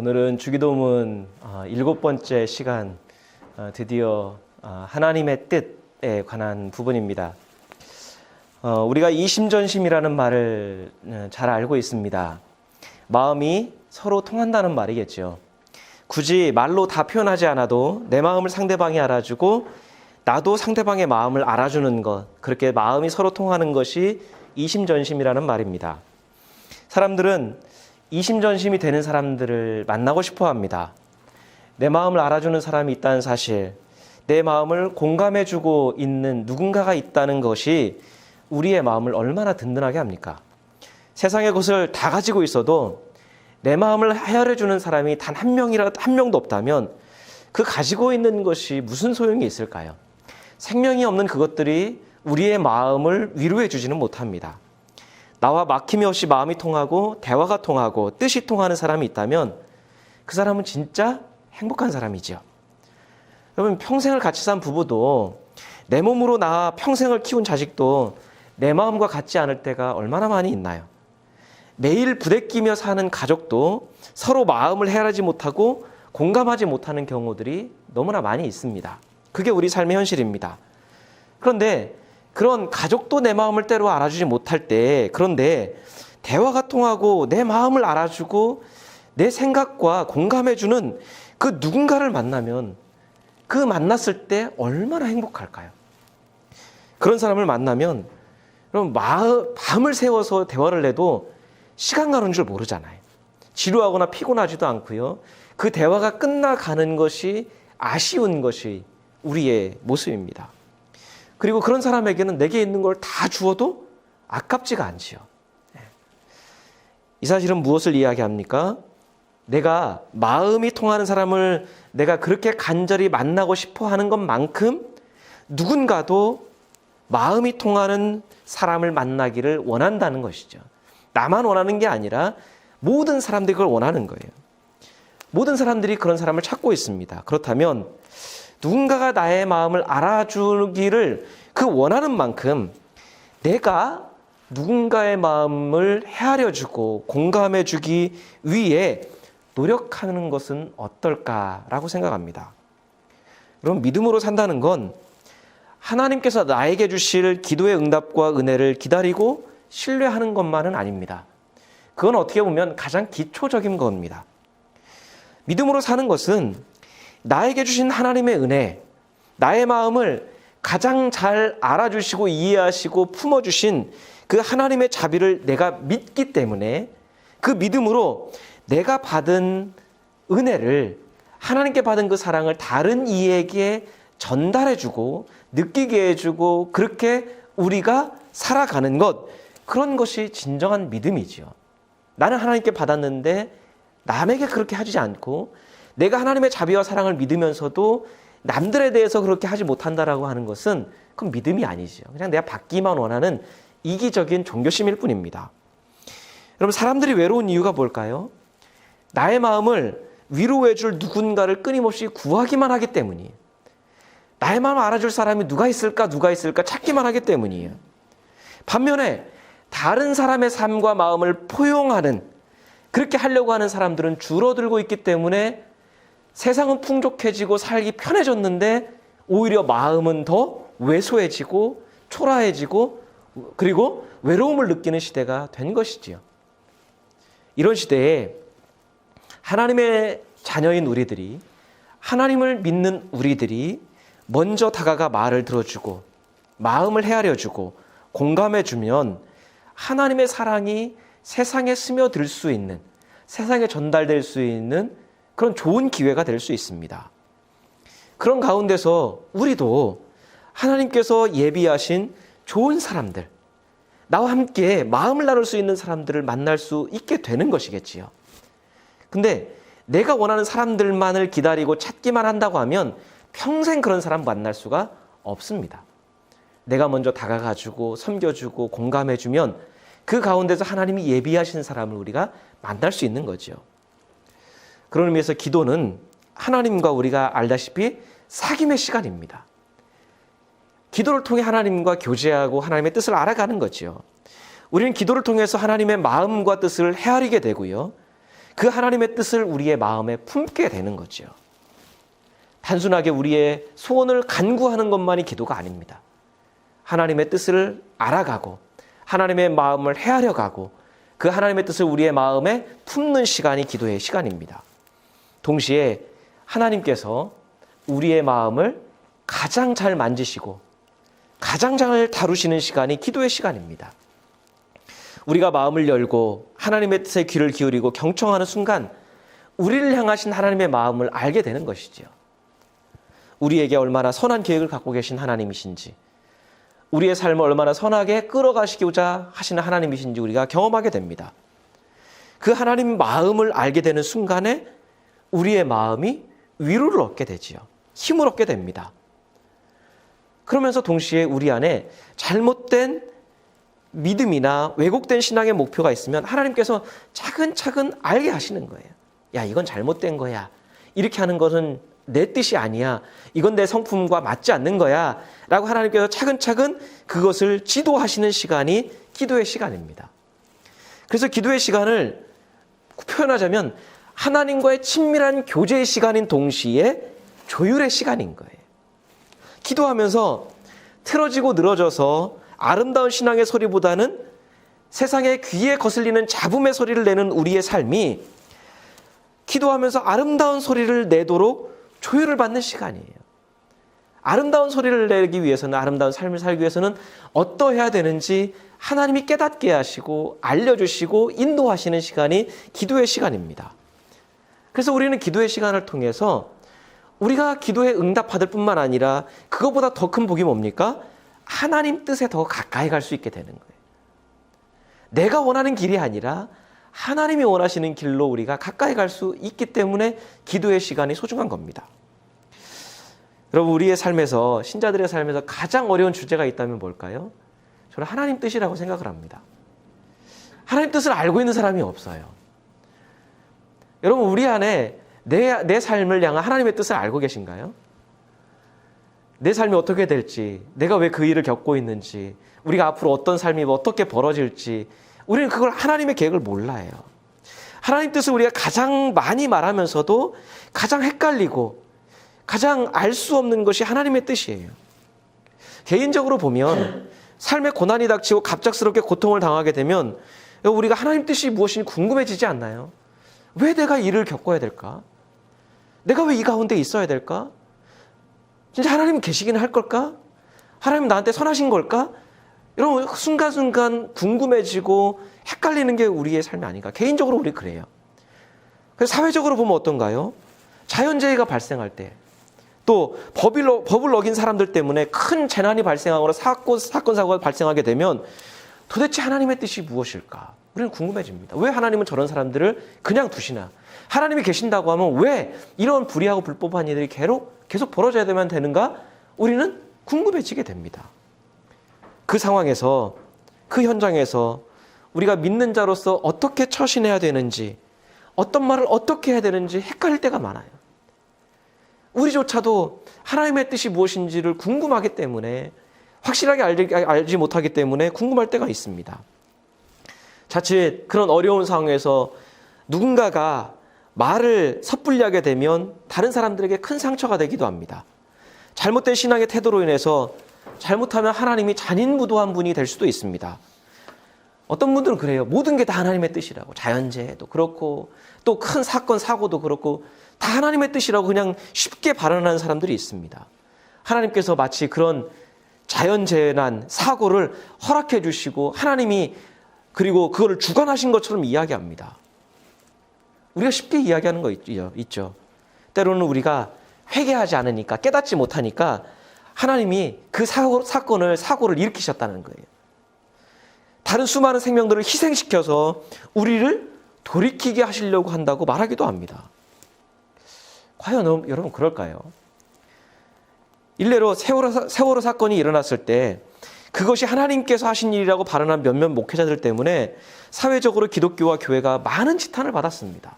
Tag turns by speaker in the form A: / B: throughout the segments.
A: 오늘은 주기도문 7번째 시간, 드디어 하나님의 뜻에 관한 부분입니다. 우리가 이심전심이라는 말을 잘 알고 있습니다. 마음이 서로 통한다는 말이겠죠. 굳이 말로 다 표현하지 않아도 내 마음을 상대방이 알아주고 나도 상대방의 마음을 알아주는 것, 그렇게 마음이 서로 통하는 것이 이심전심이라는 말입니다. 사람들은 이심전심이 되는 사람들을 만나고 싶어 합니다. 내 마음을 알아주는 사람이 있다는 사실, 내 마음을 공감해주고 있는 누군가가 있다는 것이 우리의 마음을 얼마나 든든하게 합니까? 세상의 것을 다 가지고 있어도 내 마음을 헤아려주는 사람이 단 한 명도 없다면 그 가지고 있는 것이 무슨 소용이 있을까요? 생명이 없는 그것들이 우리의 마음을 위로해 주지는 못합니다. 나와 막힘이 없이 마음이 통하고 대화가 통하고 뜻이 통하는 사람이 있다면 그 사람은 진짜 행복한 사람이죠. 여러분, 평생을 같이 산 부부도, 내 몸으로 낳아 평생을 키운 자식도 내 마음과 같지 않을 때가 얼마나 많이 있나요? 매일 부대끼며 사는 가족도 서로 마음을 헤아리지 못하고 공감하지 못하는 경우들이 너무나 많이 있습니다. 그게 우리 삶의 현실입니다. 그런데 그런 가족도 내 마음을 때로 알아주지 못할 때, 그런데 대화가 통하고 내 마음을 알아주고 내 생각과 공감해주는 그 누군가를 만나면 그 만났을 때 얼마나 행복할까요? 그런 사람을 만나면 그럼 밤을 새워서 대화를 해도 시간 가는 줄 모르잖아요. 지루하거나 피곤하지도 않고요. 그 대화가 끝나가는 것이 아쉬운 것이 우리의 모습입니다. 그리고 그런 사람에게는 내게 있는 걸 다 주어도 아깝지가 않지요. 이 사실은 무엇을 이야기합니까? 내가 마음이 통하는 사람을 내가 그렇게 간절히 만나고 싶어 하는 것만큼 누군가도 마음이 통하는 사람을 만나기를 원한다는 것이죠. 나만 원하는 게 아니라 모든 사람들이 그걸 원하는 거예요. 모든 사람들이 그런 사람을 찾고 있습니다. 그렇다면 누군가가 나의 마음을 알아주기를 그 원하는 만큼 내가 누군가의 마음을 헤아려주고 공감해주기 위해 노력하는 것은 어떨까라고 생각합니다. 여러분, 믿음으로 산다는 건 하나님께서 나에게 주실 기도의 응답과 은혜를 기다리고 신뢰하는 것만은 아닙니다. 그건 어떻게 보면 가장 기초적인 겁니다. 믿음으로 사는 것은 나에게 주신 하나님의 은혜, 나의 마음을 가장 잘 알아주시고 이해하시고 품어주신 그 하나님의 자비를 내가 믿기 때문에 그 믿음으로 내가 받은 은혜를, 하나님께 받은 그 사랑을 다른 이에게 전달해주고 느끼게 해주고 그렇게 우리가 살아가는 것, 그런 것이 진정한 믿음이지요. 나는 하나님께 받았는데 남에게 그렇게 하지 않고 내가 하나님의 자비와 사랑을 믿으면서도 남들에 대해서 그렇게 하지 못한다라고 하는 것은 그건 믿음이 아니죠. 그냥 내가 받기만 원하는 이기적인 종교심일 뿐입니다. 여러분, 사람들이 외로운 이유가 뭘까요? 나의 마음을 위로해 줄 누군가를 끊임없이 구하기만 하기 때문이에요. 나의 마음을 알아줄 사람이 누가 있을까 찾기만 하기 때문이에요. 반면에 다른 사람의 삶과 마음을 포용하는, 그렇게 하려고 하는 사람들은 줄어들고 있기 때문에 세상은 풍족해지고 살기 편해졌는데 오히려 마음은 더 왜소해지고 초라해지고 그리고 외로움을 느끼는 시대가 된 것이지요. 이런 시대에 하나님의 자녀인 우리들이, 하나님을 믿는 우리들이 먼저 다가가 말을 들어주고 마음을 헤아려주고 공감해주면 하나님의 사랑이 세상에 스며들 수 있는, 세상에 전달될 수 있는 그런 좋은 기회가 될 수 있습니다. 그런 가운데서 우리도 하나님께서 예비하신 좋은 사람들, 나와 함께 마음을 나눌 수 있는 사람들을 만날 수 있게 되는 것이겠지요. 근데 내가 원하는 사람들만을 기다리고 찾기만 한다고 하면 평생 그런 사람 만날 수가 없습니다. 내가 먼저 다가가주고 섬겨주고 공감해주면 그 가운데서 하나님이 예비하신 사람을 우리가 만날 수 있는 거죠. 그런 의미에서 기도는 하나님과 우리가 알다시피 사귐의 시간입니다. 기도를 통해 하나님과 교제하고 하나님의 뜻을 알아가는 거죠. 우리는 기도를 통해서 하나님의 마음과 뜻을 헤아리게 되고요. 그 하나님의 뜻을 우리의 마음에 품게 되는 거죠. 단순하게 우리의 소원을 간구하는 것만이 기도가 아닙니다. 하나님의 뜻을 알아가고 하나님의 마음을 헤아려가고 그 하나님의 뜻을 우리의 마음에 품는 시간이 기도의 시간입니다. 동시에 하나님께서 우리의 마음을 가장 잘 만지시고 가장 잘 다루시는 시간이 기도의 시간입니다. 우리가 마음을 열고 하나님의 뜻에 귀를 기울이고 경청하는 순간 우리를 향하신 하나님의 마음을 알게 되는 것이지요. 우리에게 얼마나 선한 계획을 갖고 계신 하나님이신지, 우리의 삶을 얼마나 선하게 끌어가시고자 하시는 하나님이신지 우리가 경험하게 됩니다. 그 하나님 마음을 알게 되는 순간에 우리의 마음이 위로를 얻게 되지요. 힘을 얻게 됩니다. 그러면서 동시에 우리 안에 잘못된 믿음이나 왜곡된 신앙의 목표가 있으면 하나님께서 차근차근 알게 하시는 거예요. 야, 이건 잘못된 거야. 이렇게 하는 것은 내 뜻이 아니야. 이건 내 성품과 맞지 않는 거야. 라고 하나님께서 차근차근 그것을 지도하시는 시간이 기도의 시간입니다. 그래서 기도의 시간을 표현하자면 하나님과의 친밀한 교제의 시간인 동시에 조율의 시간인 거예요. 기도하면서 틀어지고 늘어져서 아름다운 신앙의 소리보다는 세상의 귀에 거슬리는 잡음의 소리를 내는 우리의 삶이 기도하면서 아름다운 소리를 내도록 조율을 받는 시간이에요. 아름다운 소리를 내기 위해서는, 아름다운 삶을 살기 위해서는 어떠해야 되는지 하나님이 깨닫게 하시고 알려주시고 인도하시는 시간이 기도의 시간입니다. 그래서 우리는 기도의 시간을 통해서 우리가 기도에 응답받을 뿐만 아니라 그것보다 더 큰 복이 뭡니까? 하나님 뜻에 더 가까이 갈 수 있게 되는 거예요. 내가 원하는 길이 아니라 하나님이 원하시는 길로 우리가 가까이 갈 수 있기 때문에 기도의 시간이 소중한 겁니다. 여러분, 우리의 삶에서, 신자들의 삶에서 가장 어려운 주제가 있다면 뭘까요? 저는 하나님 뜻이라고 생각을 합니다. 하나님 뜻을 알고 있는 사람이 없어요. 여러분, 우리 안에 내 삶을 향한 하나님의 뜻을 알고 계신가요? 내 삶이 어떻게 될지, 내가 왜 그 일을 겪고 있는지, 우리가 앞으로 어떤 삶이 어떻게 벌어질지, 우리는 그걸 하나님의 계획을 몰라요. 하나님 뜻을 우리가 가장 많이 말하면서도 가장 헷갈리고 가장 알 수 없는 것이 하나님의 뜻이에요. 개인적으로 보면 삶에 고난이 닥치고 갑작스럽게 고통을 당하게 되면 우리가 하나님 뜻이 무엇인지 궁금해지지 않나요? 왜 내가 이를 겪어야 될까? 내가 왜 이 가운데 있어야 될까? 진짜 하나님은 계시긴 할 걸까? 하나님은 나한테 선하신 걸까? 이런 순간순간 궁금해지고 헷갈리는 게 우리의 삶이 아닌가. 개인적으로 우리 그래요. 그래서 사회적으로 보면 어떤가요? 자연재해가 발생할 때, 또 법을 어긴 사람들 때문에 큰 재난이 발생하거나 사건, 사고가 발생하게 되면 도대체 하나님의 뜻이 무엇일까? 우리는 궁금해집니다. 왜 하나님은 저런 사람들을 그냥 두시나? 하나님이 계신다고 하면 왜 이런 불의하고 불법한 일들이 계속 벌어져야 되는가? 우리는 궁금해지게 됩니다. 그 상황에서, 그 현장에서 우리가 믿는 자로서 어떻게 처신해야 되는지, 어떤 말을 어떻게 해야 되는지 헷갈릴 때가 많아요. 우리조차도 하나님의 뜻이 무엇인지를 궁금하기 때문에, 확실하게 알지 못하기 때문에 궁금할 때가 있습니다. 자칫 그런 어려운 상황에서 누군가가 말을 섣불리 하게 되면 다른 사람들에게 큰 상처가 되기도 합니다. 잘못된 신앙의 태도로 인해서 잘못하면 하나님이 잔인무도한 분이 될 수도 있습니다. 어떤 분들은 그래요. 모든 게 다 하나님의 뜻이라고. 자연재해도 그렇고 또 큰 사건, 사고도 그렇고 다 하나님의 뜻이라고 그냥 쉽게 발언하는 사람들이 있습니다. 하나님께서 마치 그런 자연재해난 사고를 허락해 주시고 하나님이 그리고 그거를 주관하신 것처럼 이야기합니다. 우리가 쉽게 이야기하는 거 있죠. 때로는 우리가 회개하지 않으니까, 깨닫지 못하니까 하나님이 그 사고를 일으키셨다는 거예요. 다른 수많은 생명들을 희생시켜서 우리를 돌이키게 하시려고 한다고 말하기도 합니다. 과연 여러분 그럴까요? 일례로 세월호 사건이 일어났을 때 그것이 하나님께서 하신 일이라고 발언한 몇몇 목회자들 때문에 사회적으로 기독교와 교회가 많은 지탄을 받았습니다.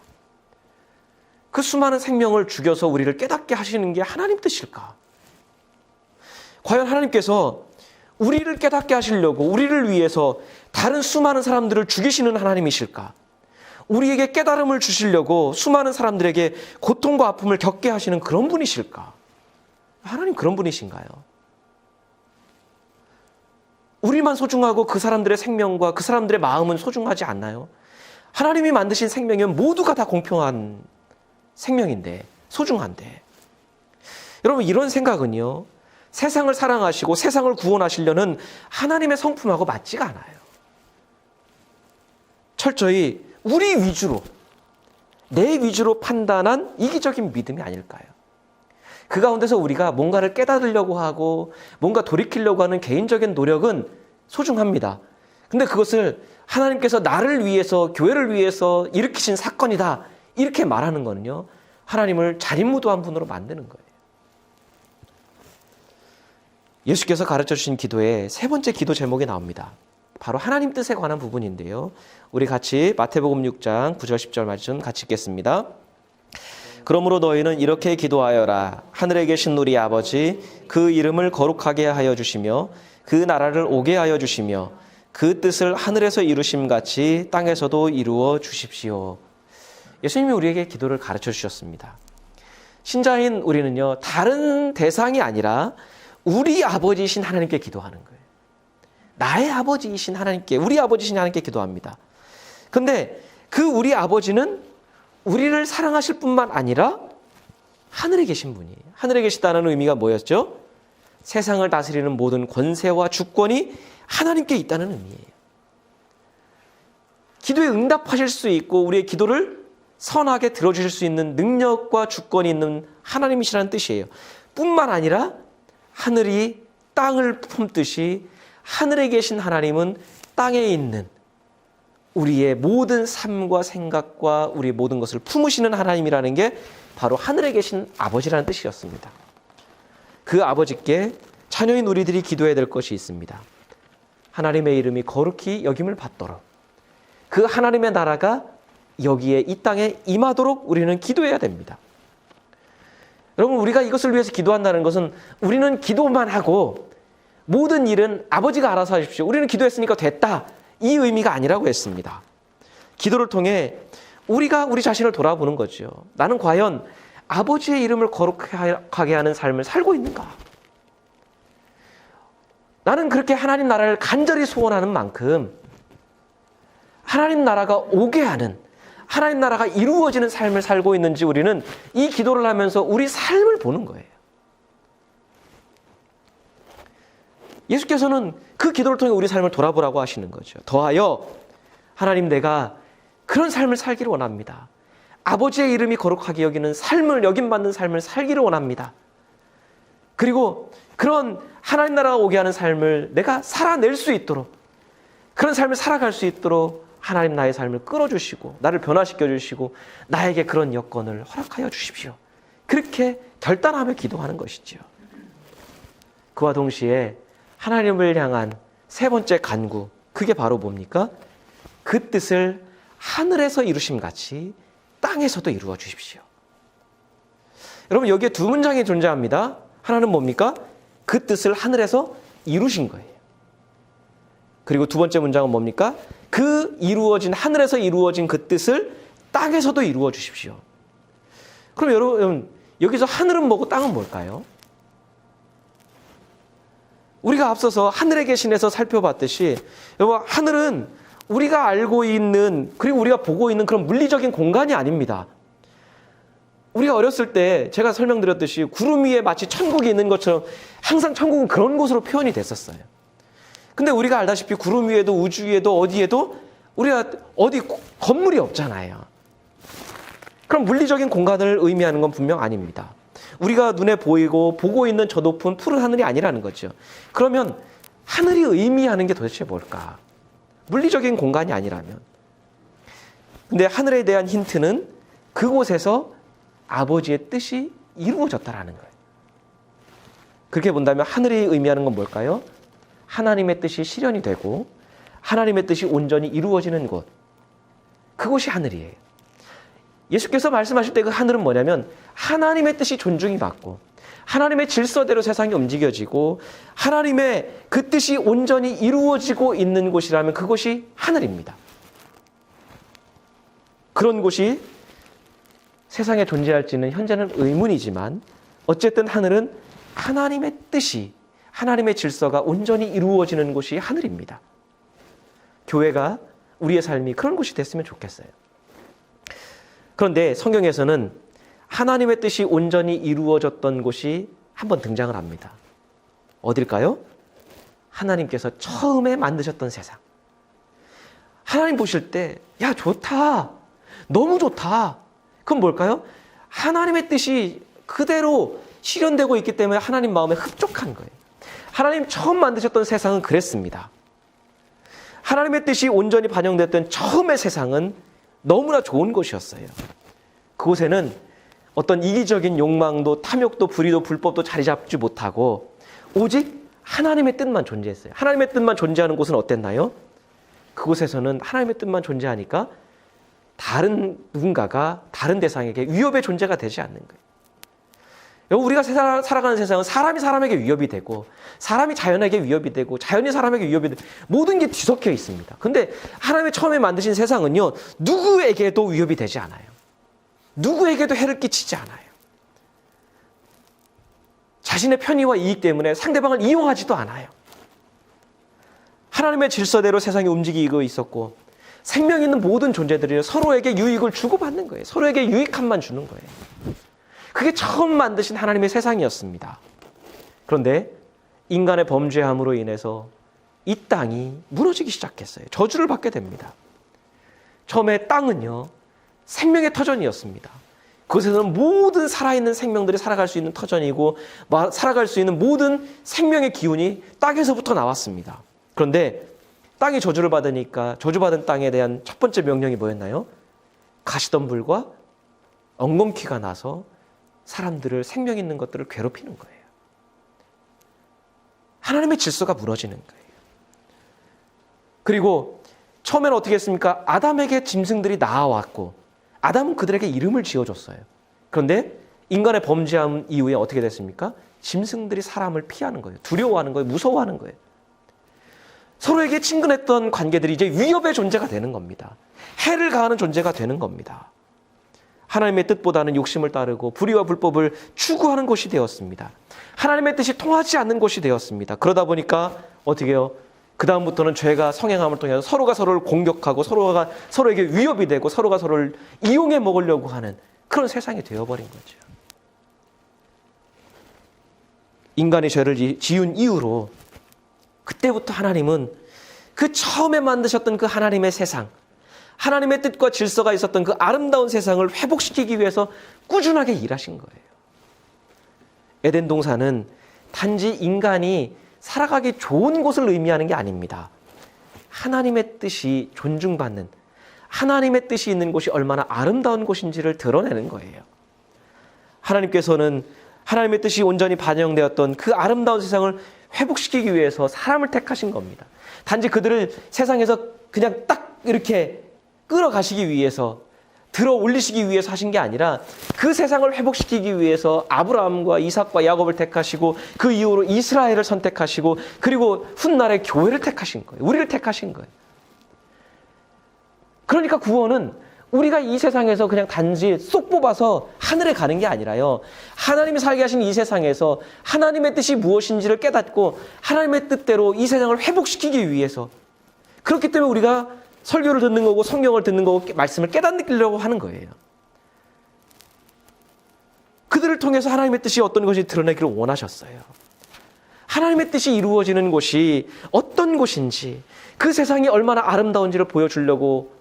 A: 그 수많은 생명을 죽여서 우리를 깨닫게 하시는 게 하나님 뜻일까? 과연 하나님께서 우리를 깨닫게 하시려고 우리를 위해서 다른 수많은 사람들을 죽이시는 하나님이실까? 우리에게 깨달음을 주시려고 수많은 사람들에게 고통과 아픔을 겪게 하시는 그런 분이실까? 하나님 그런 분이신가요? 우리만 소중하고 그 사람들의 생명과 그 사람들의 마음은 소중하지 않나요? 하나님이 만드신 생명이면 모두가 다 공평한 생명인데, 소중한데. 여러분, 이런 생각은요, 세상을 사랑하시고 세상을 구원하시려는 하나님의 성품하고 맞지가 않아요. 철저히 우리 위주로, 내 위주로 판단한 이기적인 믿음이 아닐까요? 그 가운데서 우리가 뭔가를 깨닫으려고 하고 뭔가 돌이키려고 하는 개인적인 노력은 소중합니다. 근데 그것을 하나님께서 나를 위해서, 교회를 위해서 일으키신 사건이다, 이렇게 말하는 거는요, 하나님을 자립무도한 분으로 만드는 거예요. 예수께서 가르쳐 주신 기도에 세 번째 기도 제목이 나옵니다. 바로 하나님 뜻에 관한 부분인데요. 우리 같이 마태복음 6장 9절 10절 말씀 같이 읽겠습니다. 그러므로 너희는 이렇게 기도하여라. 하늘에 계신 우리 아버지, 그 이름을 거룩하게 하여 주시며 그 나라를 오게 하여 주시며 그 뜻을 하늘에서 이루심같이 땅에서도 이루어 주십시오. 예수님이 우리에게 기도를 가르쳐 주셨습니다. 신자인 우리는요, 다른 대상이 아니라 우리 아버지이신 하나님께 기도하는 거예요. 나의 아버지이신 하나님께, 우리 아버지이신 하나님께 기도합니다. 근데 그 우리 아버지는 우리를 사랑하실 뿐만 아니라 하늘에 계신 분이에요. 하늘에 계시다는 의미가 뭐였죠? 세상을 다스리는 모든 권세와 주권이 하나님께 있다는 의미예요. 기도에 응답하실 수 있고 우리의 기도를 선하게 들어주실 수 있는 능력과 주권이 있는 하나님이시라는 뜻이에요. 뿐만 아니라 하늘이 땅을 품듯이 하늘에 계신 하나님은 땅에 있는 우리의 모든 삶과 생각과 우리의 모든 것을 품으시는 하나님이라는 게 바로 하늘에 계신 아버지라는 뜻이었습니다. 그 아버지께 자녀인 우리들이 기도해야 될 것이 있습니다. 하나님의 이름이 거룩히 여김을 받도록, 그 하나님의 나라가 여기에 이 땅에 임하도록 우리는 기도해야 됩니다. 여러분, 우리가 이것을 위해서 기도한다는 것은 우리는 기도만 하고 모든 일은 아버지가 알아서 하십시오, 우리는 기도했으니까 됐다, 이 의미가 아니라고 했습니다. 기도를 통해 우리가 우리 자신을 돌아보는 거죠. 나는 과연 아버지의 이름을 거룩하게 하는 삶을 살고 있는가? 나는 그렇게 하나님 나라를 간절히 소원하는 만큼 하나님 나라가 오게 하는, 하나님 나라가 이루어지는 삶을 살고 있는지 우리는 이 기도를 하면서 우리 삶을 보는 거예요. 예수께서는 그 기도를 통해 우리 삶을 돌아보라고 하시는 거죠. 더하여 하나님, 내가 그런 삶을 살기를 원합니다. 아버지의 이름이 거룩하게 여기는 삶을, 여김받는 삶을 살기를 원합니다. 그리고 그런 하나님 나라가 오게 하는 삶을 내가 살아낼 수 있도록, 그런 삶을 살아갈 수 있도록 하나님 나의 삶을 끌어주시고 나를 변화시켜 주시고 나에게 그런 여건을 허락하여 주십시오. 그렇게 결단하며 기도하는 것이지요. 그와 동시에 하나님을 향한 세 번째 간구, 그게 바로 뭡니까? 그 뜻을 하늘에서 이루심같이 땅에서도 이루어 주십시오. 여러분, 여기에 두 문장이 존재합니다. 하나는 뭡니까? 그 뜻을 하늘에서 이루신 거예요. 그리고 두 번째 문장은 뭡니까? 그 이루어진, 하늘에서 이루어진 그 뜻을 땅에서도 이루어 주십시오. 그럼 여러분, 여기서 하늘은 뭐고 땅은 뭘까요? 우리가 앞서서 하늘에 계신에서 살펴봤듯이, 여러분, 하늘은 우리가 알고 있는, 그리고 우리가 보고 있는 그런 물리적인 공간이 아닙니다. 우리가 어렸을 때 제가 설명드렸듯이 구름 위에 마치 천국이 있는 것처럼 항상 천국은 그런 곳으로 표현이 됐었어요. 근데 우리가 알다시피 구름 위에도 우주 위에도 어디에도 우리가 어디 건물이 없잖아요. 그럼 물리적인 공간을 의미하는 건 분명 아닙니다. 우리가 눈에 보이고 보고 있는 저 높은 푸른 하늘이 아니라는 거죠. 그러면 하늘이 의미하는 게 도대체 뭘까? 물리적인 공간이 아니라면. 근데 하늘에 대한 힌트는 그곳에서 아버지의 뜻이 이루어졌다라는 거예요. 그렇게 본다면 하늘이 의미하는 건 뭘까요? 하나님의 뜻이 실현이 되고 하나님의 뜻이 온전히 이루어지는 곳, 그곳이 하늘이에요. 예수께서 말씀하실 때 그 하늘은 뭐냐면 하나님의 뜻이 존중이 받고 하나님의 질서대로 세상이 움직여지고 하나님의 그 뜻이 온전히 이루어지고 있는 곳이라면 그곳이 하늘입니다. 그런 곳이 세상에 존재할지는 현재는 의문이지만 어쨌든 하늘은 하나님의 뜻이, 하나님의 질서가 온전히 이루어지는 곳이 하늘입니다. 교회가, 우리의 삶이 그런 곳이 됐으면 좋겠어요. 그런데 성경에서는 하나님의 뜻이 온전히 이루어졌던 곳이 한번 등장을 합니다. 어딜까요? 하나님께서 처음에 만드셨던 세상. 하나님 보실 때, 야, 좋다. 너무 좋다. 그럼 뭘까요? 하나님의 뜻이 그대로 실현되고 있기 때문에 하나님 마음에 흡족한 거예요. 하나님 처음 만드셨던 세상은 그랬습니다. 하나님의 뜻이 온전히 반영됐던 처음의 세상은 너무나 좋은 곳이었어요. 그곳에는 어떤 이기적인 욕망도 탐욕도 불의도 불법도 자리 잡지 못하고 오직 하나님의 뜻만 존재했어요. 하나님의 뜻만 존재하는 곳은 어땠나요? 그곳에서는 하나님의 뜻만 존재하니까 다른 누군가가 다른 대상에게 위협의 존재가 되지 않는 거예요. 우리가 살아가는 세상은 사람이 사람에게 위협이 되고 사람이 자연에게 위협이 되고 자연이 사람에게 위협이 되고 모든 게 뒤섞여 있습니다. 그런데 하나님이 처음에 만드신 세상은요, 누구에게도 위협이 되지 않아요. 누구에게도 해를 끼치지 않아요. 자신의 편의와 이익 때문에 상대방을 이용하지도 않아요. 하나님의 질서대로 세상이 움직이고 있었고 생명 있는 모든 존재들이 서로에게 유익을 주고받는 거예요. 서로에게 유익함만 주는 거예요. 그게 처음 만드신 하나님의 세상이었습니다. 그런데 인간의 범죄함으로 인해서 이 땅이 무너지기 시작했어요. 저주를 받게 됩니다. 처음에 땅은요, 생명의 터전이었습니다. 그곳에서는 모든 살아있는 생명들이 살아갈 수 있는 터전이고 살아갈 수 있는 모든 생명의 기운이 땅에서부터 나왔습니다. 그런데 땅이 저주를 받으니까 저주받은 땅에 대한 첫 번째 명령이 뭐였나요? 가시덤불과 엉겅퀴가 나서 사람들을, 생명 있는 것들을 괴롭히는 거예요. 하나님의 질서가 무너지는 거예요. 그리고 처음에는 어떻게 했습니까? 아담에게 짐승들이 나아왔고 아담은 그들에게 이름을 지어줬어요. 그런데 인간의 범죄함 이후에 어떻게 됐습니까? 짐승들이 사람을 피하는 거예요. 두려워하는 거예요. 무서워하는 거예요. 서로에게 친근했던 관계들이 이제 위협의 존재가 되는 겁니다. 해를 가하는 존재가 되는 겁니다. 하나님의 뜻보다는 욕심을 따르고 불의와 불법을 추구하는 곳이 되었습니다. 하나님의 뜻이 통하지 않는 곳이 되었습니다. 그러다 보니까 어떻게 해요? 그 다음부터는 죄가 성행함을 통해서 서로가 서로를 공격하고 서로가 서로에게 위협이 되고 서로가 서로를 이용해 먹으려고 하는 그런 세상이 되어버린 거죠. 인간이 죄를 지은 이후로 그때부터 하나님은 그 처음에 만드셨던 그 하나님의 세상, 하나님의 뜻과 질서가 있었던 그 아름다운 세상을 회복시키기 위해서 꾸준하게 일하신 거예요. 에덴 동산은 단지 인간이 살아가기 좋은 곳을 의미하는 게 아닙니다. 하나님의 뜻이 존중받는, 하나님의 뜻이 있는 곳이 얼마나 아름다운 곳인지를 드러내는 거예요. 하나님께서는 하나님의 뜻이 온전히 반영되었던 그 아름다운 세상을 회복시키기 위해서 사람을 택하신 겁니다. 단지 그들을 세상에서 그냥 딱 이렇게 끌어가시기 위해서, 들어 올리시기 위해서 하신 게 아니라 그 세상을 회복시키기 위해서 아브라함과 이삭과 야곱을 택하시고 그 이후로 이스라엘을 선택하시고 그리고 훗날에 교회를 택하신 거예요. 우리를 택하신 거예요. 그러니까 구원은 우리가 이 세상에서 그냥 단지 쏙 뽑아서 하늘에 가는 게 아니라요, 하나님이 살게 하신 이 세상에서 하나님의 뜻이 무엇인지를 깨닫고 하나님의 뜻대로 이 세상을 회복시키기 위해서, 그렇기 때문에 우리가 설교를 듣는 거고 성경을 듣는 거고 말씀을 깨닫으려고 하는 거예요. 그들을 통해서 하나님의 뜻이 어떤 것이 드러나기를 원하셨어요. 하나님의 뜻이 이루어지는 곳이 어떤 곳인지, 그 세상이 얼마나 아름다운지를 보여주려고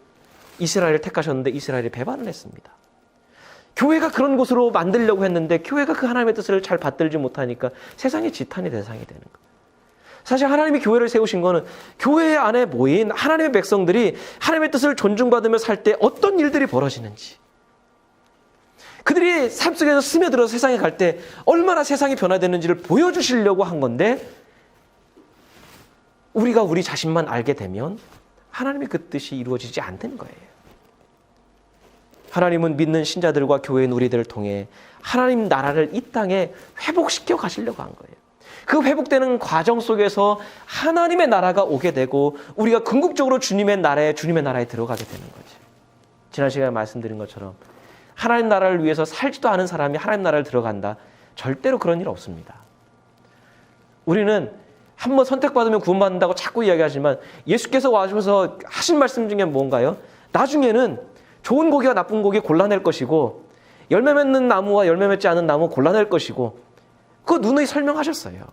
A: 이스라엘을 택하셨는데 이스라엘이 배반을 했습니다. 교회가 그런 곳으로 만들려고 했는데 교회가 그 하나님의 뜻을 잘 받들지 못하니까 세상의 지탄의 대상이 되는 거예요. 사실 하나님이 교회를 세우신 거는 교회 안에 모인 하나님의 백성들이 하나님의 뜻을 존중받으며 살 때 어떤 일들이 벌어지는지, 그들이 삶 속에서 스며들어서 세상에 갈 때 얼마나 세상이 변화되는지를 보여주시려고 한 건데, 우리가 우리 자신만 알게 되면 하나님의 그 뜻이 이루어지지 않는 거예요. 하나님은 믿는 신자들과 교회인 우리들을 통해 하나님 나라를 이 땅에 회복시켜 가시려고 한 거예요. 그 회복되는 과정 속에서 하나님의 나라가 오게 되고 우리가 궁극적으로 주님의 나라에 들어가게 되는 거죠. 지난 시간에 말씀드린 것처럼 하나님 나라를 위해서 살지도 않은 사람이 하나님 나라를 들어간다. 절대로 그런 일 없습니다. 우리는 한번 선택받으면 구원받는다고 자꾸 이야기하지만 예수께서 와주셔서 하신 말씀 중에 뭔가요? 나중에는 좋은 고기와 나쁜 고기 골라낼 것이고 열매 맺는 나무와 열매 맺지 않은 나무 골라낼 것이고 그거 누누이 설명하셨어요.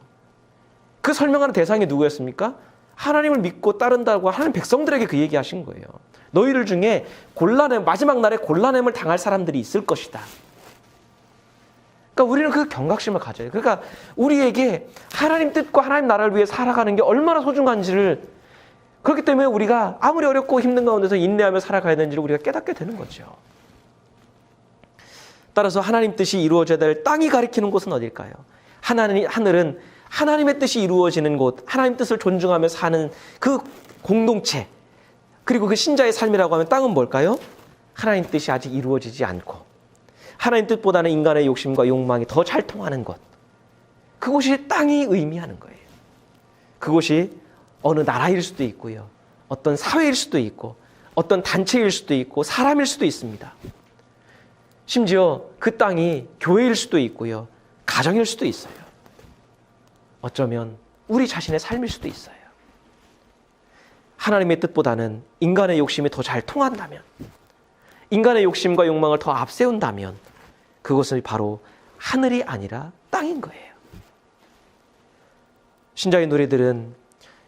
A: 그 설명하는 대상이 누구였습니까? 하나님을 믿고 따른다고 하나님 백성들에게 그 얘기하신 거예요. 너희들 중에 마지막 날에 골라냄을 당할 사람들이 있을 것이다. 그러니까 우리는 그 경각심을 가져요. 그러니까 우리에게 하나님 뜻과 하나님 나라를 위해 살아가는 게 얼마나 소중한지를, 그렇기 때문에 우리가 아무리 어렵고 힘든 가운데서 인내하며 살아가야 되는지를 우리가 깨닫게 되는 거죠. 따라서 하나님 뜻이 이루어져야 될 땅이 가리키는 곳은 어딜까요? 하늘은 하나님의 뜻이 이루어지는 곳, 하나님 뜻을 존중하며 사는 그 공동체, 그리고 그 신자의 삶이라고 하면 땅은 뭘까요? 하나님 뜻이 아직 이루어지지 않고 하나님 뜻보다는 인간의 욕심과 욕망이 더 잘 통하는 곳, 그곳이 땅이 의미하는 거예요. 그곳이 어느 나라일 수도 있고요, 어떤 사회일 수도 있고 어떤 단체일 수도 있고 사람일 수도 있습니다. 심지어 그 땅이 교회일 수도 있고요, 가정일 수도 있어요. 어쩌면 우리 자신의 삶일 수도 있어요. 하나님의 뜻보다는 인간의 욕심이 더 잘 통한다면, 인간의 욕심과 욕망을 더 앞세운다면 그것은 바로 하늘이 아니라 땅인 거예요. 신자의 노래들은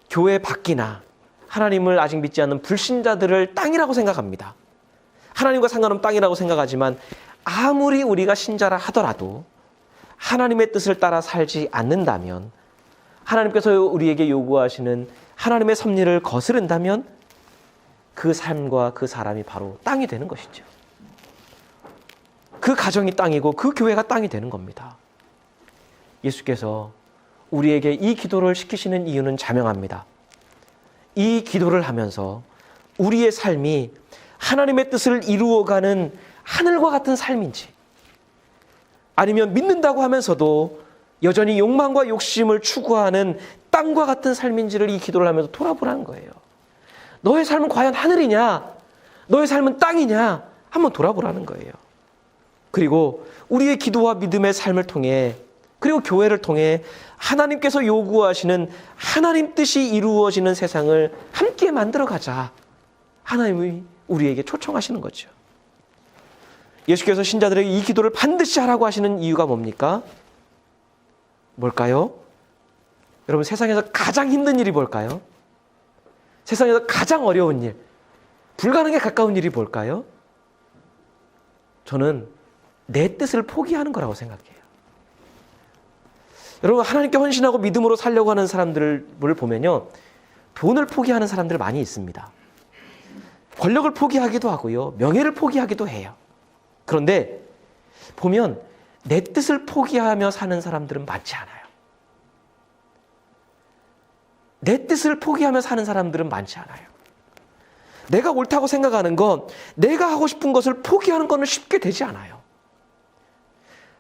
A: 교회 밖이나 하나님을 아직 믿지 않는 불신자들을 땅이라고 생각합니다. 하나님과 상관없는 땅이라고 생각하지만 아무리 우리가 신자라 하더라도 하나님의 뜻을 따라 살지 않는다면, 하나님께서 우리에게 요구하시는 하나님의 섭리를 거스른다면 그 삶과 그 사람이 바로 땅이 되는 것이죠. 그 가정이 땅이고 그 교회가 땅이 되는 겁니다. 예수께서 우리에게 이 기도를 시키시는 이유는 자명합니다. 이 기도를 하면서 우리의 삶이 하나님의 뜻을 이루어가는 하늘과 같은 삶인지, 아니면 믿는다고 하면서도 여전히 욕망과 욕심을 추구하는 땅과 같은 삶인지를 이 기도를 하면서 돌아보라는 거예요. 너의 삶은 과연 하늘이냐, 너의 삶은 땅이냐, 한번 돌아보라는 거예요. 그리고 우리의 기도와 믿음의 삶을 통해, 그리고 교회를 통해 하나님께서 요구하시는 하나님 뜻이 이루어지는 세상을 함께 만들어가자, 하나님이 우리에게 초청하시는 거죠. 예수께서 신자들에게 이 기도를 반드시 하라고 하시는 이유가 뭡니까? 뭘까요? 여러분, 세상에서 가장 힘든 일이 뭘까요? 세상에서 가장 어려운 일, 불가능에 가까운 일이 뭘까요? 저는 내 뜻을 포기하는 거라고 생각해요. 여러분, 하나님께 헌신하고 믿음으로 살려고 하는 사람들을 보면요, 돈을 포기하는 사람들 많이 있습니다. 권력을 포기하기도 하고요, 명예를 포기하기도 해요. 그런데 보면 내 뜻을 포기하며 사는 사람들은 많지 않아요. 내 뜻을 포기하며 사는 사람들은 많지 않아요. 내가 옳다고 생각하는 건, 내가 하고 싶은 것을 포기하는 것은 쉽게 되지 않아요.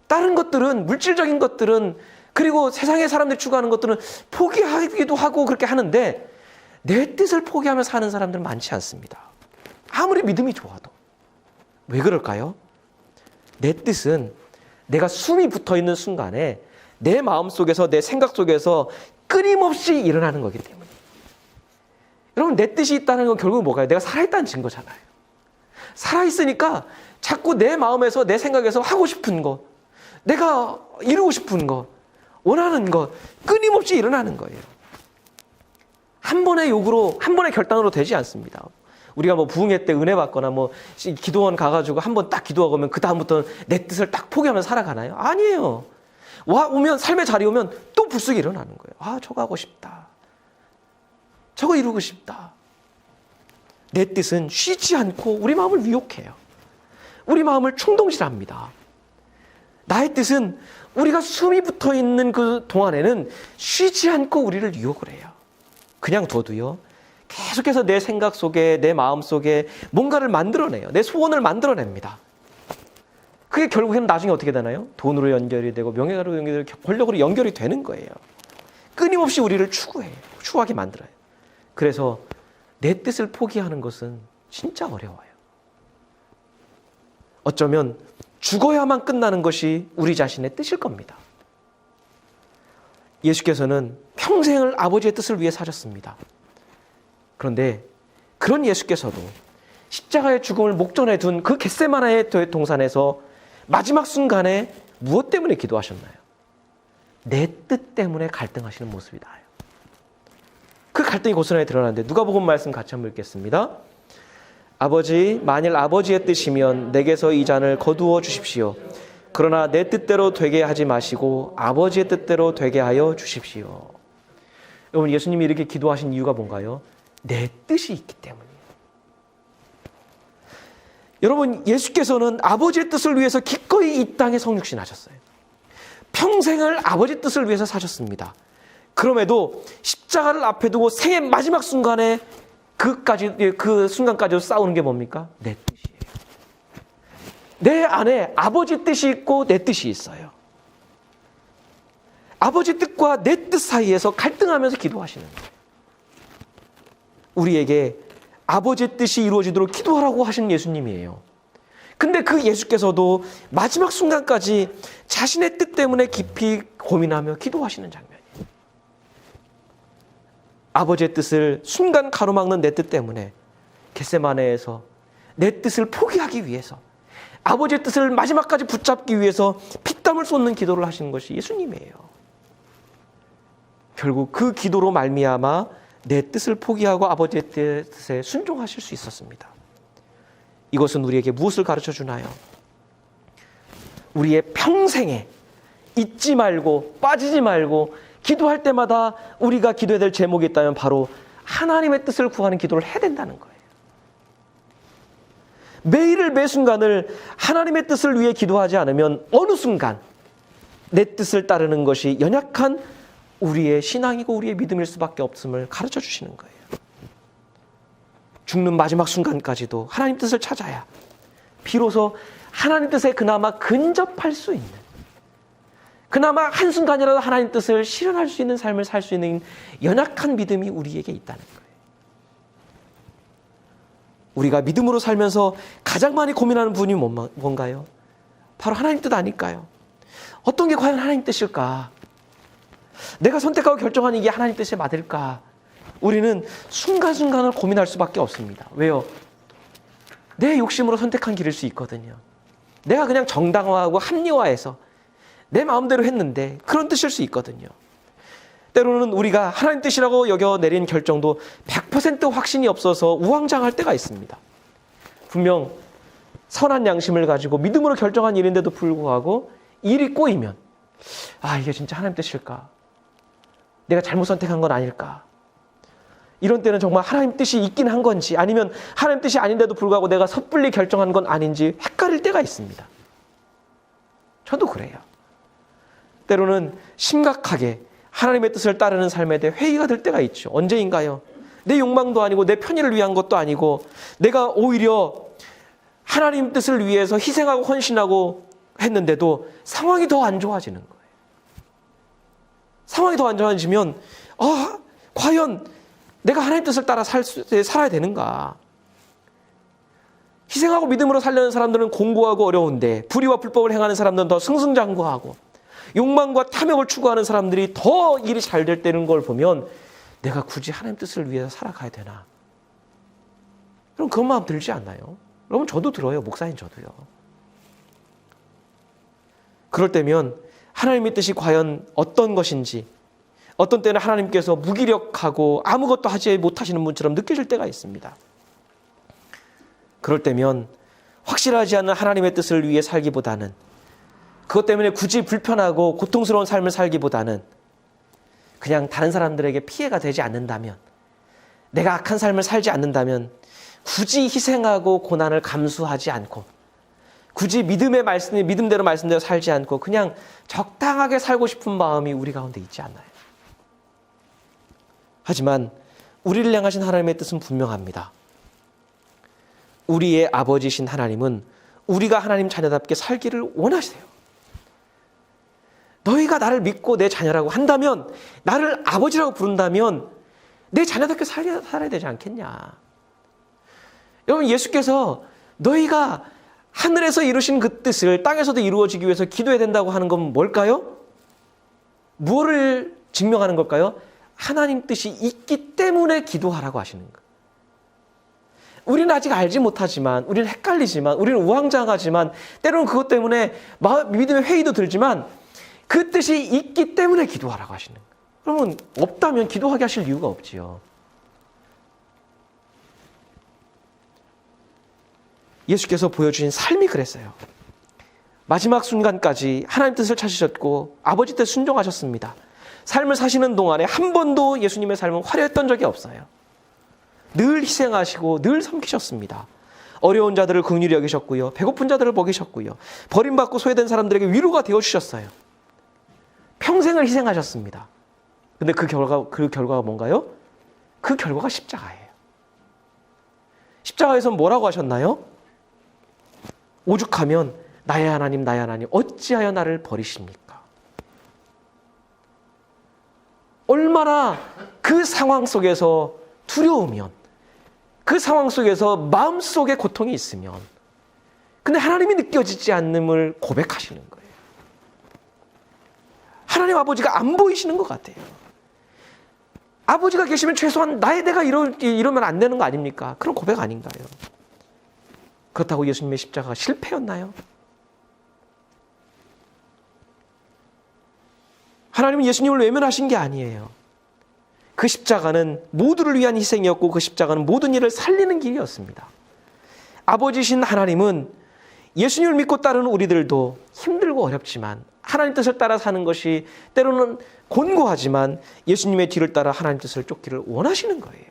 A: 다른 것들은, 물질적인 것들은, 그리고 세상의 사람들이 추구하는 것들은 포기하기도 하고 그렇게 하는데, 내 뜻을 포기하며 사는 사람들은 많지 않습니다. 아무리 믿음이 좋아도. 왜 그럴까요? 내 뜻은 내가 숨이 붙어있는 순간에 내 마음속에서, 내 생각 속에서 끊임없이 일어나는 거기 때문에. 여러분, 내 뜻이 있다는 건 결국은 뭐가요? 내가 살아있다는 증거잖아요. 살아있으니까 자꾸 내 마음에서, 내 생각에서 하고 싶은 것, 내가 이루고 싶은 것, 원하는 것, 끊임없이 일어나는 거예요. 한 번의 욕으로, 한 번의 결단으로 되지 않습니다. 우리가 뭐 부흥회 때 은혜 받거나 뭐 기도원 가가지고 한 번 딱 기도하고 오면 그 다음부터는 내 뜻을 딱 포기하면서 살아가나요? 아니에요. 오면, 삶의 자리 오면 또 불쑥 일어나는 거예요. 아, 저거 하고 싶다. 저거 이루고 싶다. 내 뜻은 쉬지 않고 우리 마음을 유혹해요. 우리 마음을 충동질합니다. 나의 뜻은 우리가 숨이 붙어 있는 그 동안에는 쉬지 않고 우리를 유혹을 해요. 그냥 둬도요, 계속해서 내 생각 속에, 내 마음 속에 뭔가를 만들어내요. 내 소원을 만들어냅니다. 그게 결국에는 나중에 어떻게 되나요? 돈으로 연결이 되고, 명예로 연결이 되고, 권력으로 연결이 되는 거예요. 끊임없이 우리를 추구하게 만들어요. 그래서 내 뜻을 포기하는 것은 진짜 어려워요. 어쩌면 죽어야만 끝나는 것이 우리 자신의 뜻일 겁니다. 예수께서는 평생을 아버지의 뜻을 위해 사셨습니다. 그런데 그런 예수께서도 십자가의 죽음을 목전에 둔 그 겟세마네의 동산에서 마지막 순간에 무엇 때문에 기도하셨나요? 내 뜻 때문에 갈등하시는 모습이 나와요. 그 갈등이 고스란히 드러나는데 누가복음 말씀 같이 한번 읽겠습니다. 아버지, 만일 아버지의 뜻이면 내게서 이 잔을 거두어 주십시오. 그러나 내 뜻대로 되게 하지 마시고 아버지의 뜻대로 되게 하여 주십시오. 여러분, 예수님이 이렇게 기도하신 이유가 뭔가요? 내 뜻이 있기 때문이에요. 여러분, 예수께서는 아버지의 뜻을 위해서 기꺼이 이 땅에 성육신하셨어요. 평생을 아버지 뜻을 위해서 사셨습니다. 그럼에도 십자가를 앞에 두고 생의 마지막 순간에 그 순간까지도 싸우는 게 뭡니까? 내 뜻이에요. 내 안에 아버지 뜻이 있고 내 뜻이 있어요. 아버지 뜻과 내 뜻 사이에서 갈등하면서 기도하시는 거예요. 우리에게 아버지의 뜻이 이루어지도록 기도하라고 하신 예수님이에요. 근데 그 예수께서도 마지막 순간까지 자신의 뜻 때문에 깊이 고민하며 기도하시는 장면이에요. 아버지의 뜻을 순간 가로막는 내 뜻 때문에 겟세마네에서 내 뜻을 포기하기 위해서, 아버지의 뜻을 마지막까지 붙잡기 위해서 피땀을 쏟는 기도를 하시는 것이 예수님이에요. 결국 그 기도로 말미암아 내 뜻을 포기하고 아버지의 뜻에 순종하실 수 있었습니다. 이것은 우리에게 무엇을 가르쳐 주나요? 우리의 평생에 잊지 말고 빠지지 말고 기도할 때마다 우리가 기도해야 될 제목이 있다면 바로 하나님의 뜻을 구하는 기도를 해야 된다는 거예요. 매일을 매 순간을 하나님의 뜻을 위해 기도하지 않으면 어느 순간 내 뜻을 따르는 것이 연약한 우리의 신앙이고 우리의 믿음일 수밖에 없음을 가르쳐 주시는 거예요. 죽는 마지막 순간까지도 하나님 뜻을 찾아야 비로소 하나님 뜻에 그나마 근접할 수 있는, 그나마 한순간이라도 하나님 뜻을 실현할 수 있는 삶을 살 수 있는 연약한 믿음이 우리에게 있다는 거예요. 우리가 믿음으로 살면서 가장 많이 고민하는 부분이 뭔가요? 바로 하나님 뜻 아닐까요? 어떤 게 과연 하나님 뜻일까? 내가 선택하고 결정한 이게 하나님 뜻에 맞을까? 우리는 순간순간을 고민할 수밖에 없습니다. 왜요? 내 욕심으로 선택한 길일 수 있거든요. 내가 그냥 정당화하고 합리화해서 내 마음대로 했는데 그런 뜻일 수 있거든요. 때로는 우리가 하나님 뜻이라고 여겨 내린 결정도 100% 확신이 없어서 우왕좌왕할 때가 있습니다. 분명 선한 양심을 가지고 믿음으로 결정한 일인데도 불구하고 일이 꼬이면 이게 진짜 하나님 뜻일까? 내가 잘못 선택한 건 아닐까? 이런 때는 정말 하나님 뜻이 있긴 한 건지 아니면 하나님 뜻이 아닌데도 불구하고 내가 섣불리 결정한 건 아닌지 헷갈릴 때가 있습니다. 저도 그래요. 때로는 심각하게 하나님의 뜻을 따르는 삶에 대해 회의가 될 때가 있죠. 언제인가요? 내 욕망도 아니고 내 편의를 위한 것도 아니고 내가 오히려 하나님 뜻을 위해서 희생하고 헌신하고 했는데도 상황이 더 안 좋아지는 거예요. 상황이 더 안 좋아지면 과연 내가 하나님 뜻을 따라 살아야 되는가? 희생하고 믿음으로 살려는 사람들은 공고하고 어려운데 불의와 불법을 행하는 사람들은 더 승승장구하고 욕망과 탐욕을 추구하는 사람들이 더 일이 잘 될 때는 걸 보면 내가 굳이 하나님 뜻을 위해서 살아가야 되나? 그럼 그런 마음 들지 않나요? 여러분, 저도 들어요. 목사인 저도요. 그럴 때면 하나님의 뜻이 과연 어떤 것인지, 어떤 때는 하나님께서 무기력하고 아무것도 하지 못하시는 분처럼 느껴질 때가 있습니다. 그럴 때면 확실하지 않은 하나님의 뜻을 위해 살기보다는, 그것 때문에 굳이 불편하고 고통스러운 삶을 살기보다는 그냥 다른 사람들에게 피해가 되지 않는다면, 내가 악한 삶을 살지 않는다면 굳이 희생하고 고난을 감수하지 않고 굳이 믿음대로 말씀대로 살지 않고 그냥 적당하게 살고 싶은 마음이 우리 가운데 있지 않나요? 하지만 우리를 향하신 하나님의 뜻은 분명합니다. 우리의 아버지신 하나님은 우리가 하나님 자녀답게 살기를 원하세요. 너희가 나를 믿고 내 자녀라고 한다면, 나를 아버지라고 부른다면 내 자녀답게 살아야 되지 않겠냐. 여러분, 예수께서 너희가 하늘에서 이루신 그 뜻을 땅에서도 이루어지기 위해서 기도해야 된다고 하는 건 뭘까요? 무엇을 증명하는 걸까요? 하나님 뜻이 있기 때문에 기도하라고 하시는 거예요. 우리는 아직 알지 못하지만, 우리는 헷갈리지만, 우리는 우왕좌왕하지만, 때로는 그것 때문에 믿음의 회의도 들지만 그 뜻이 있기 때문에 기도하라고 하시는 거예요. 그러면 없다면 기도하게 하실 이유가 없지요. 예수께서 보여주신 삶이 그랬어요. 마지막 순간까지 하나님 뜻을 찾으셨고 아버지 뜻 순종하셨습니다. 삶을 사시는 동안에 한 번도 예수님의 삶은 화려했던 적이 없어요. 늘 희생하시고 늘 섬기셨습니다. 어려운 자들을 긍휼히 여기셨고요. 배고픈 자들을 먹이셨고요. 버림받고 소외된 사람들에게 위로가 되어주셨어요. 평생을 희생하셨습니다. 근데 그 결과가 뭔가요? 그 결과가 십자가예요. 십자가에서 뭐라고 하셨나요? 오죽하면 나의 하나님 나의 하나님 어찌하여 나를 버리십니까? 얼마나 그 상황 속에서 두려우면, 그 상황 속에서 마음속에 고통이 있으면, 근데 하나님이 느껴지지 않음을 고백하시는 거예요. 하나님 아버지가 안 보이시는 것 같아요. 아버지가 계시면 최소한 내가 이러면 안 되는 거 아닙니까? 그런 고백 아닌가요? 그렇다고 예수님의 십자가가 실패였나요? 하나님은 예수님을 외면하신 게 아니에요. 그 십자가는 모두를 위한 희생이었고 그 십자가는 모든 일을 살리는 길이었습니다. 아버지신 하나님은 예수님을 믿고 따르는 우리들도 힘들고 어렵지만 하나님 뜻을 따라 사는 것이 때로는 곤고하지만 예수님의 뒤를 따라 하나님 뜻을 쫓기를 원하시는 거예요.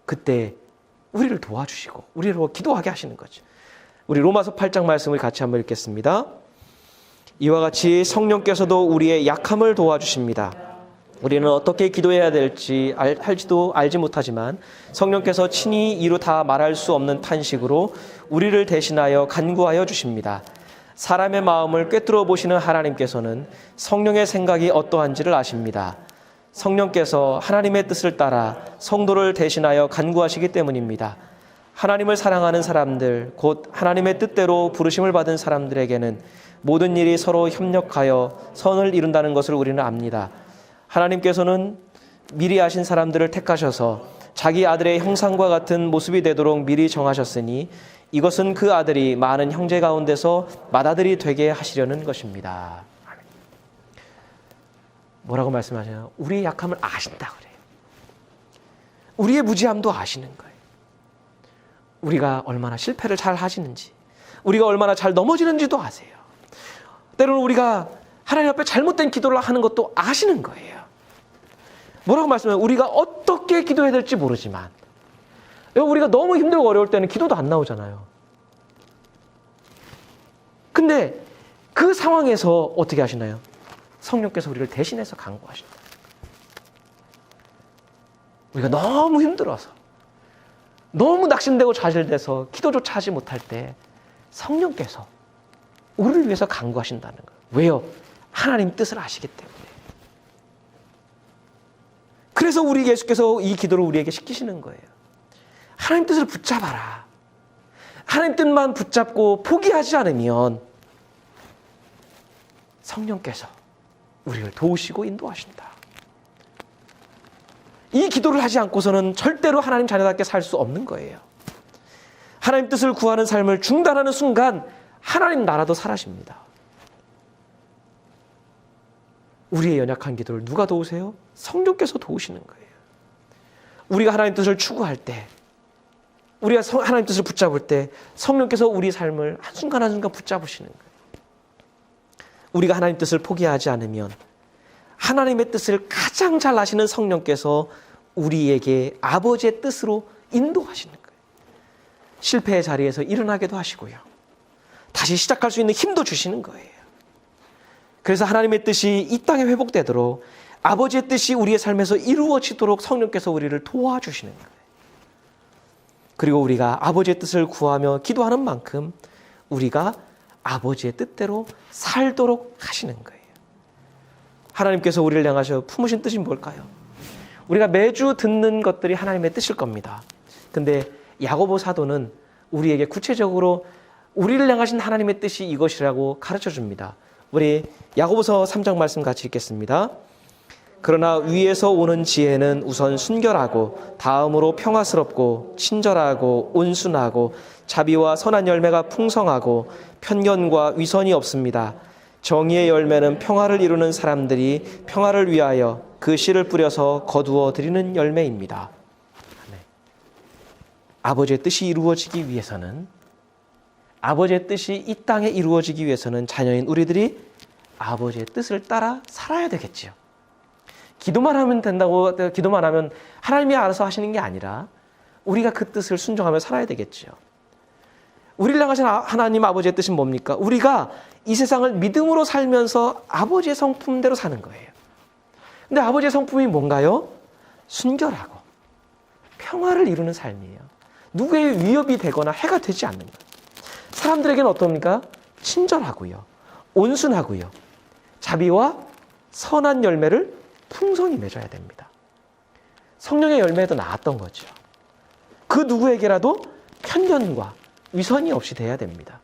A: 그때 우리를 도와주시고 우리를 기도하게 하시는 거죠. 우리 로마서 8장 말씀을 같이 한번 읽겠습니다. 이와 같이 성령께서도 우리의 약함을 도와주십니다. 우리는 어떻게 기도해야 될지 할지도 알지 못하지만 성령께서 친히 이루 다 말할 수 없는 탄식으로 우리를 대신하여 간구하여 주십니다. 사람의 마음을 꿰뚫어 보시는 하나님께서는 성령의 생각이 어떠한지를 아십니다. 성령께서 하나님의 뜻을 따라 성도를 대신하여 간구하시기 때문입니다. 하나님을 사랑하는 사람들, 곧 하나님의 뜻대로 부르심을 받은 사람들에게는 모든 일이 서로 협력하여 선을 이룬다는 것을 우리는 압니다. 하나님께서는 미리 아신 사람들을 택하셔서 자기 아들의 형상과 같은 모습이 되도록 미리 정하셨으니 이것은 그 아들이 많은 형제 가운데서 맏아들이 되게 하시려는 것입니다. 뭐라고 말씀하시나요? 우리의 약함을 아신다 그래요. 우리의 무지함도 아시는 거예요. 우리가 얼마나 실패를 잘 하시는지, 우리가 얼마나 잘 넘어지는지도 아세요. 때로는 우리가 하나님 앞에 잘못된 기도를 하는 것도 아시는 거예요. 뭐라고 말씀해요? 우리가 어떻게 기도해야 될지 모르지만, 우리가 너무 힘들고 어려울 때는 기도도 안 나오잖아요. 근데 그 상황에서 어떻게 하시나요? 성령께서 우리를 대신해서 간구하신다. 우리가 너무 힘들어서, 너무 낙심되고 좌절돼서 기도조차 하지 못할 때 성령께서 우리를 위해서 간구하신다는 거예요. 왜요? 하나님 뜻을 아시기 때문에. 그래서 우리 예수께서 이 기도를 우리에게 시키시는 거예요. 하나님 뜻을 붙잡아라. 하나님 뜻만 붙잡고 포기하지 않으면 성령께서 우리를 도우시고 인도하신다. 이 기도를 하지 않고서는 절대로 하나님 자녀답게 살 수 없는 거예요. 하나님 뜻을 구하는 삶을 중단하는 순간 하나님 나라도 사라집니다. 우리의 연약한 기도를 누가 도우세요? 성령께서 도우시는 거예요. 우리가 하나님 뜻을 추구할 때, 우리가 하나님 뜻을 붙잡을 때 성령께서 우리 삶을 한순간 한순간 붙잡으시는 거예요. 우리가 하나님 뜻을 포기하지 않으면 하나님의 뜻을 가장 잘 아시는 성령께서 우리에게 아버지의 뜻으로 인도하시는 거예요. 실패의 자리에서 일어나게도 하시고요. 다시 시작할 수 있는 힘도 주시는 거예요. 그래서 하나님의 뜻이 이 땅에 회복되도록 아버지의 뜻이 우리의 삶에서 이루어지도록 성령께서 우리를 도와주시는 거예요. 그리고 우리가 아버지의 뜻을 구하며 기도하는 만큼 우리가 아버지의 뜻대로 살도록 하시는 거예요. 하나님께서 우리를 향하셔 품으신 뜻이 뭘까요? 우리가 매주 듣는 것들이 하나님의 뜻일 겁니다. 근데 야고보 사도는 우리에게 구체적으로 우리를 향하신 하나님의 뜻이 이것이라고 가르쳐 줍니다. 우리 야고보서 3장 말씀 같이 읽겠습니다. 그러나 위에서 오는 지혜는 우선 순결하고 다음으로 평화스럽고 친절하고 온순하고 자비와 선한 열매가 풍성하고 편견과 위선이 없습니다. 정의의 열매는 평화를 이루는 사람들이 평화를 위하여 그 씨를 뿌려서 거두어 드리는 열매입니다. 네. 아버지의 뜻이 이루어지기 위해서는, 아버지의 뜻이 이 땅에 이루어지기 위해서는 자녀인 우리들이 아버지의 뜻을 따라 살아야 되겠지요. 기도만 하면 된다고, 기도만 하면 하나님이 알아서 하시는 게 아니라 우리가 그 뜻을 순종하며 살아야 되겠지요. 우리를 향하신 하나님 아버지의 뜻은 뭡니까? 우리가 이 세상을 믿음으로 살면서 아버지의 성품대로 사는 거예요. 근데 아버지의 성품이 뭔가요? 순결하고 평화를 이루는 삶이에요. 누구의 위협이 되거나 해가 되지 않는 거예요. 사람들에게는 어떻습니까? 친절하고요, 온순하고요, 자비와 선한 열매를 풍성히 맺어야 됩니다. 성령의 열매도 나았던 거죠. 그 누구에게라도 편견과 위선이 없이 돼야 됩니다.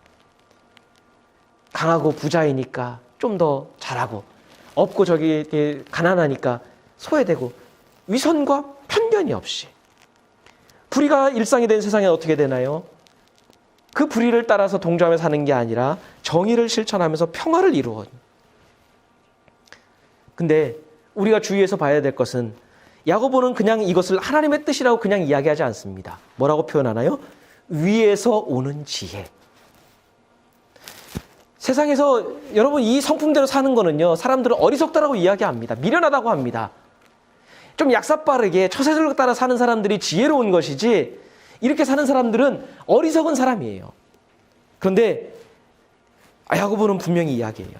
A: 강하고 부자이니까 좀 더 잘하고, 없고 저기 가난하니까 소외되고, 위선과 편견이 없이. 불의가 일상이 된 세상에 어떻게 되나요? 그 불의를 따라서 동조하며 사는 게 아니라 정의를 실천하면서 평화를 이루어. 근데 우리가 주의해서 봐야 될 것은, 야고보는 그냥 이것을 하나님의 뜻이라고 그냥 이야기하지 않습니다. 뭐라고 표현하나요? 위에서 오는 지혜. 세상에서 여러분 이 성품대로 사는 거는요, 사람들은 어리석다라고 이야기합니다. 미련하다고 합니다. 좀 약사빠르게 처세술을 따라 사는 사람들이 지혜로운 것이지, 이렇게 사는 사람들은 어리석은 사람이에요. 그런데 야고보는 분명히 이야기해요.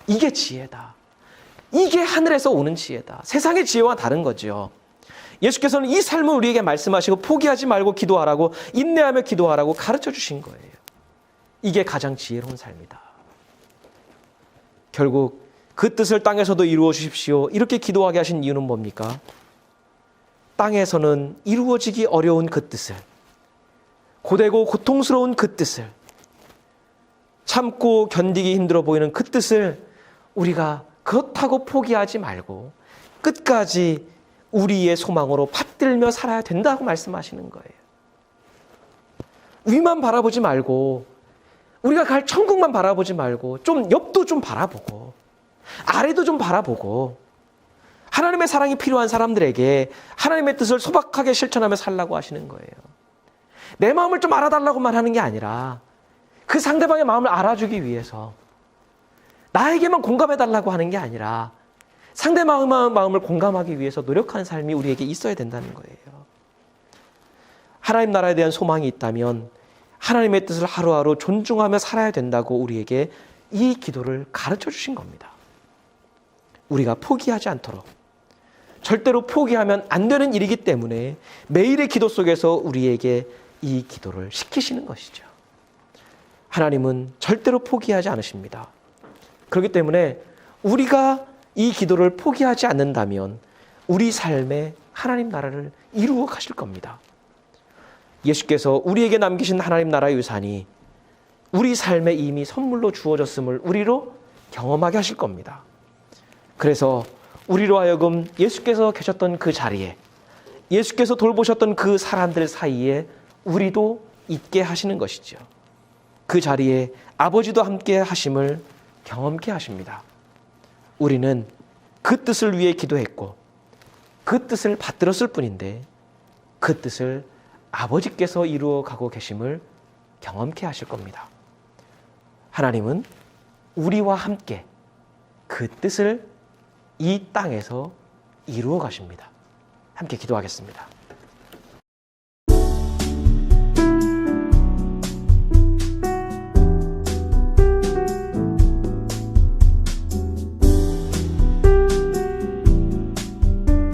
A: 이게 지혜다. 이게 하늘에서 오는 지혜다. 세상의 지혜와 다른 거죠. 예수께서는 이 삶을 우리에게 말씀하시고 포기하지 말고 기도하라고, 인내하며 기도하라고 가르쳐 주신 거예요. 이게 가장 지혜로운 삶이다. 결국 그 뜻을 땅에서도 이루어 주십시오, 이렇게 기도하게 하신 이유는 뭡니까? 땅에서는 이루어지기 어려운 그 뜻을, 고되고 고통스러운 그 뜻을, 참고 견디기 힘들어 보이는 그 뜻을 우리가 그렇다고 포기하지 말고 끝까지 우리의 소망으로 받들며 살아야 된다고 말씀하시는 거예요. 위만 바라보지 말고, 우리가 갈 천국만 바라보지 말고, 좀 옆도 좀 바라보고, 아래도 좀 바라보고, 하나님의 사랑이 필요한 사람들에게 하나님의 뜻을 소박하게 실천하며 살라고 하시는 거예요. 내 마음을 좀 알아달라고만 하는 게 아니라 그 상대방의 마음을 알아주기 위해서, 나에게만 공감해달라고 하는 게 아니라 상대방의 마음을 공감하기 위해서 노력하는 삶이 우리에게 있어야 된다는 거예요. 하나님 나라에 대한 소망이 있다면 하나님의 뜻을 하루하루 존중하며 살아야 된다고 우리에게 이 기도를 가르쳐 주신 겁니다. 우리가 포기하지 않도록, 절대로 포기하면 안 되는 일이기 때문에 매일의 기도 속에서 우리에게 이 기도를 시키시는 것이죠. 하나님은 절대로 포기하지 않으십니다. 그렇기 때문에 우리가 이 기도를 포기하지 않는다면 우리 삶에 하나님 나라를 이루어 가실 겁니다. 예수께서 우리에게 남기신 하나님 나라의 유산이 우리 삶에 이미 선물로 주어졌음을 우리로 경험하게 하실 겁니다. 그래서 우리로 하여금 예수께서 계셨던 그 자리에, 예수께서 돌보셨던 그 사람들 사이에 우리도 있게 하시는 것이죠. 그 자리에 아버지도 함께 하심을 경험케 하십니다. 우리는 그 뜻을 위해 기도했고 그 뜻을 받들었을 뿐인데 그 뜻을 아버지께서 이루어 가고 계심을 경험케 하실 겁니다. 하나님은 우리와 함께 그 뜻을 이 땅에서 이루어 가십니다. 함께 기도하겠습니다.